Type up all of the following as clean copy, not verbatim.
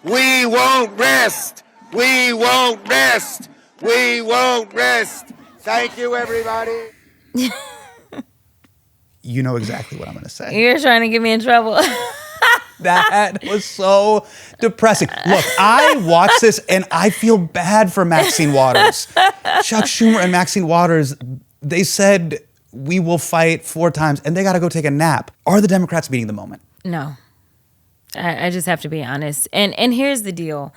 We won't rest. We won't rest. We won't rest. Thank you, everybody. You know exactly what I'm going to say. You're trying to get me in trouble. That was so depressing. Look, I watched this and I feel bad for Maxine Waters. Chuck Schumer and Maxine Waters, they said we will fight 4 times and they got to go take a nap. Are the Democrats meeting the moment? No. I just have to be honest. And here's the deal.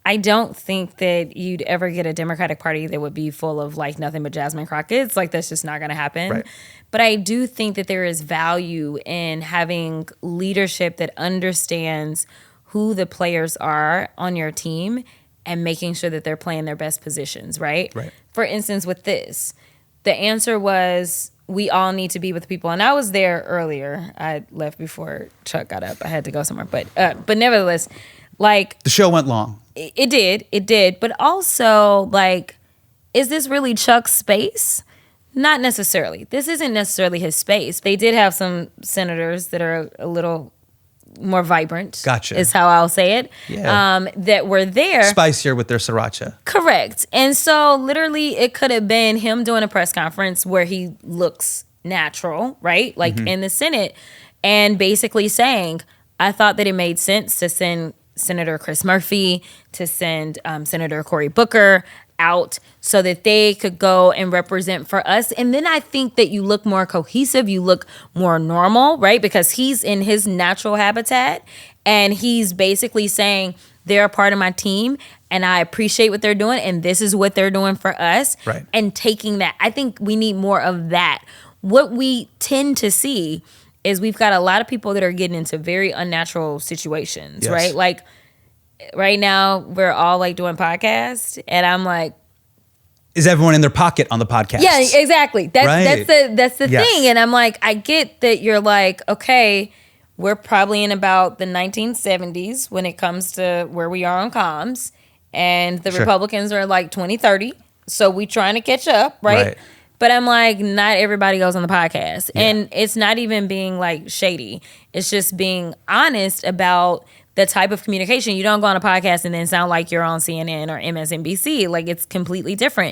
I don't think that you'd ever get a Democratic Party that would be full of like nothing but Jasmine Crockett's. Like that's just not going to happen. Right. But I do think that there is value in having leadership that understands who the players are on your team and making sure that they're playing their best positions, right? Right. For instance, with this, the answer was we all need to be with people. And I was there earlier. I left before Chuck got up. I had to go somewhere. But nevertheless, like The show went long. it did. But also, like, is this really Chuck's space? Not necessarily. This isn't necessarily his space. They did have some senators that are a little more vibrant. Gotcha. Is how I'll say it. Yeah. That were there. Spicier with their sriracha. Correct. And so literally it could have been him doing a press conference where he looks natural, right? Like in the Senate, and basically saying, I thought that it made sense to send Senator Chris Murphy, to send Senator Cory Booker out so that they could go and represent for us. And then I think that you look more cohesive, you look more normal, right? Because he's in his natural habitat and he's basically saying they're a part of my team and I appreciate what they're doing and this is what they're doing for us. Right. And taking that. I think we need more of that. What we tend to see is we've got a lot of people that are getting into very unnatural situations, Yes. right? Like right now we're all like doing podcasts and I'm like, Is everyone in their pocket on the podcast? yeah, exactly. Right. That's the Yes. thing. And I'm like, I get that you're like, okay, we're probably in about the 1970s when it comes to where we are on comms. And the Sure. Republicans are like 2030. So we trying to catch up, right? But I'm like, not everybody goes on the podcast. Yeah. And it's not even being like shady. It's just being honest about the type of communication. You don't go on a podcast and then sound like you're on CNN or MSNBC. Like it's completely different.